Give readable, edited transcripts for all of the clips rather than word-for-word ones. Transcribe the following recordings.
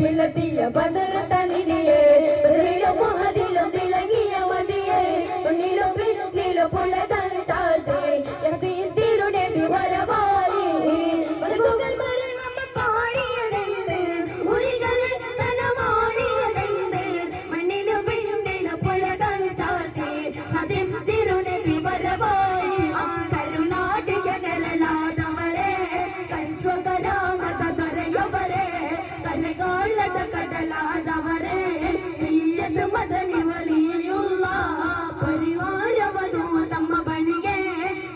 വെളുപ്പിലെത്തിയ ബദർ തനിനിയെ ബദറിലും മഹദിലും തിളങ്ങിയ മതിയെ ഉണ്ണിലും പിന്നിലും പുലതൻ ചാർത്തി യസീൻ തിരുനബി വരവായി മലകുകൾ മരങ്ങമ്മ പാടിയതെന്ത് മുറികളിൽ തനമാടിയതെന്ത് മണ്ണിലും പിന്നിലും പുലതൻ ചാർത്തി ഹദിം തിരുനബി വരവായി കരുണാടിയ നിഴലാതവരെ കശ്വകരാമത കരയവരെ കരകാലത കടലാതവരെ സയ്യിദ് മദനി വലിയുള്ള പരിവാരവനോ തമ്മ ബളിയെ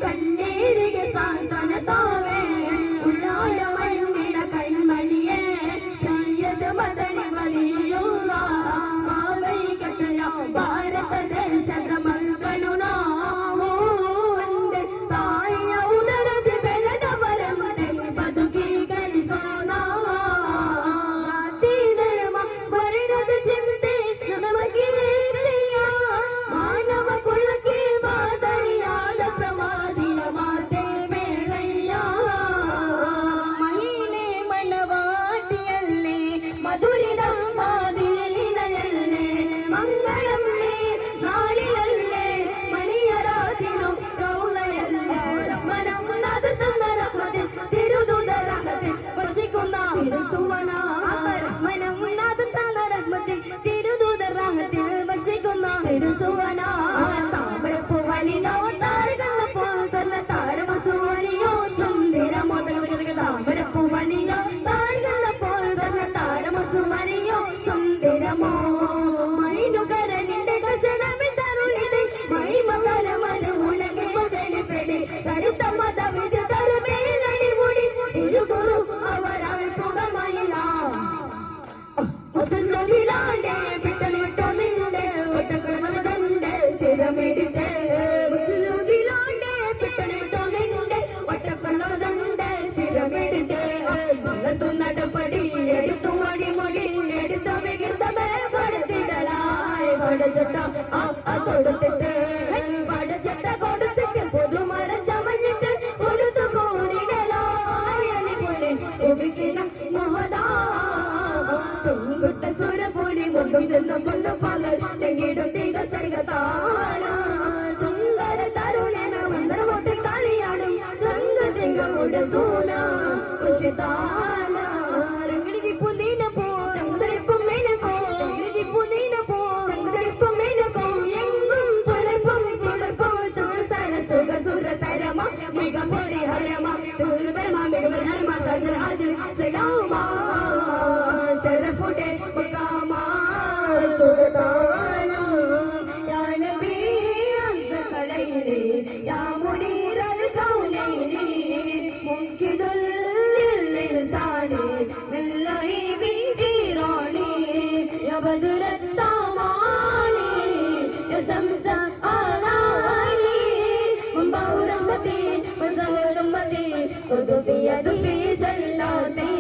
കണ്ണീരിಗೆ സാന്ത്വന താവേ ഉള്ളായ മണ്ണിട കൺമണിയെ സയ്യിദ് മദനി വലിയുള്ള മാവൈകതയ ഭാരത ദേശದ ಮಕ್ಕಳು ನಾವು ಒಂದೇ ತಾಯಿಯ ಉದರದಿ ಬೆಳೆದವರಂತೆ ಬದುಕಿ ಕಲಿಸೋಣ ಧರ್ಮ ವರ್ಣದ ಚಿಂತೆ ನಮಗೆ ಮಾನವ ಕುಲಕ್ಕೆ ಮಾದರಿಯಾದ ಪ್ರವಾದಿಯ ಮಾತೆ ಮೇಳಯ್ಯ ಮಹಿಳೆ ಮಣವಾಟಿಯಲ್ಲಿ ಮಧುರಿದ ಮಾದಿನಯಲ್ಲೇ ಮಂಗಳಮ್ಮೆ ನಾಡಿನಲ್ಲೇ ಮಣಿಯರಾದಿರು ರೌಲಯಲ್ಲೇ ಮನಂನಾದ ತಂದರಪದೆ ತಿರುದುದರಹದೆ ವಸಿಕುಂದ ತಿರುಸುವನ ಮನಂನಾದ ತಂದರಹದೆ തിരുദൂതറാഹത്തിൽ വസിക്കുന്ന തിരുസുവന താമരപ്പൂവണിയോ താരകല്ലപ്പോ സ്വർണ്ണ താരമസുവണിയോ സുന്ദരമോദക താമരപ്പൂവണിയോ താരകല്ലപ്പോ സ്വർണ്ണ താരമസുവണിയോ സുന്ദരമോ മൈനുകരലിന്റെ കഷണമിതറുളിದೆ മൈമകരമന ഉലകെ മുതലിപ്പെടെ കരുത്തമത വിധ തരുമേലടി മുടി ഇരുകുറു അവരാൾ പുകമയില ഒത്തുസ്ലോകിലാണ്ടെ പിട്ടലിട്ടോ നിന്റെ ഒട്ടക്കുള്ളതുണ്ട് സ്ഥിരമിടിട്ട് ഒത്തുസ്ലോകിലാണ്ടെ പിട്ടലിട്ടോ നിന്റെ ഒട്ടക്കുള്ളതുണ്ട് സ്ഥിരമിടിട്ട് കൊല്ലത്തു നടപടി എടുത്തു അടിമൊഴി എടുത്തു മികർത്തമേ കൊടുത്തിടലായി പടച്ചട്ട കൊടുത്തിട്ട് പടച്ചട്ട കൊടുത്തിട്ട് പുതുമര ചമഞ്ഞിട്ട് കൊടുത്തു കോണിടലായി അലിപോലെ ഉപയോഗിക്കണം മഹദാ ചുങ്കുട്ട സുരപുരി മുഖം ചെന്ന് പൊന്നു പകൽ തെങ്ങിടും തിക സർഗതാര ചുങ്കര തരുണന മന്ദരമൊത്തി കളിയാടും ചങ്ക തിങ്ങളുടെ സൂന കുശിതാന രംഗിടിക്ക് പുന്നീന പോ ചങ്കരിപ്പും മേന പോ രംഗിടിക്ക് പുന്നീന പോ ചങ്കരിപ്പും മേന പോ എങ്കും പുലപ്പും പുലപ്പും ചുസര സുഖ സുര തരമ മികപുരി ഹരമ സുരധർമ്മ മികപധർമ്മ സജർ ഹാജർ സലാമ ശരഫുടെ മക്കാമാ സുൽത്താന യാ നബി അസ്സലൈനി യാ മുനീറൽ കൗലൈനി മുൻകിദുൽ ലിസാനി ബില്ലാഹി ബിറാനി യാ ബദറത് തമാനി യാ ശംസ ആലാനി മുബറമതി വസഹറമതി ഖുദുബിയദു ഫീ ജല്ലാതി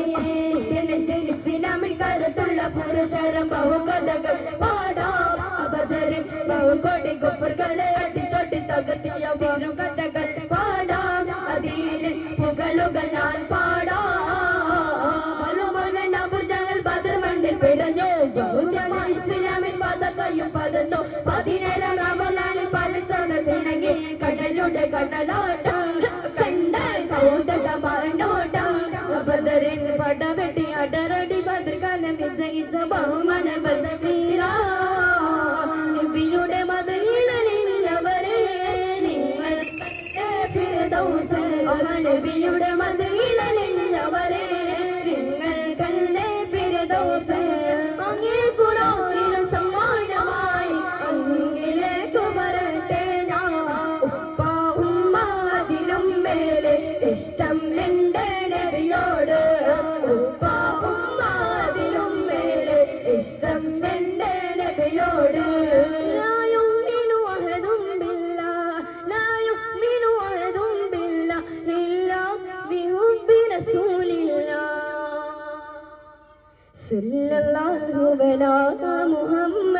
ഇസ്ലാമിൽ കരുത്തുള്ള പുരുഷരം ബഹുകഥകൾ പാടാം അബദറിൽ ബഹുകോടി കുഫറുകളെ അടിച്ചൊട്ടി തകർത്തിയ വീരുകഥകൾ പാടാം അതിൽ പുകലുകൾ ഞാൻ പാടാം അബൂജഹൽ ബദർ മണ്ണിൽ പിടഞ്ഞു യഹൂദമായ ഇസ്ലാമിൽ പതകയും പതന്നു 17 റമളാനിൽ പലതവണ തിണങ്ങി കടലുടെ കടലാട്ടം കണ്ടാൽ കൗതുക മാറോട്ടം ബദറിൻ പടവെട്ടി അടരടി ബദർകാലം വിജയിച്ച ബഹുമാന ബദവീര നബിയുടെ മദീനയിലവരെ നിങ്ങൾ ഫിർദൗസ് നബിയുടെ മദീനയിലവരെ നിങ്ങൾ കല്ലേ ഫിർദൗസ് അങ്ങേ ഖുർആനിൽ സമ്മാനമായി അങ്ങിലേക്ക് വരട്ടെ ഞാൻ ഉപ്പ ഉമ്മ അതിലും മേലെ ഇഷ്ടം എന്റെ നബിയോട് ഉപ്പ ഉമ്മ അതിലും മേലെ ഇഷ്ടം എന്റെ നബിയോട് ലാ യുമിനു അഹദും ബില്ലാഹ് ലാ യുമിനു അഹദും ബില്ലാഹ് ഇല്ലാ ബിഹുബ്ബി റസൂലില്ലാഹ് സല്ലല്ലാഹു അലാ മുഹമ്മദ്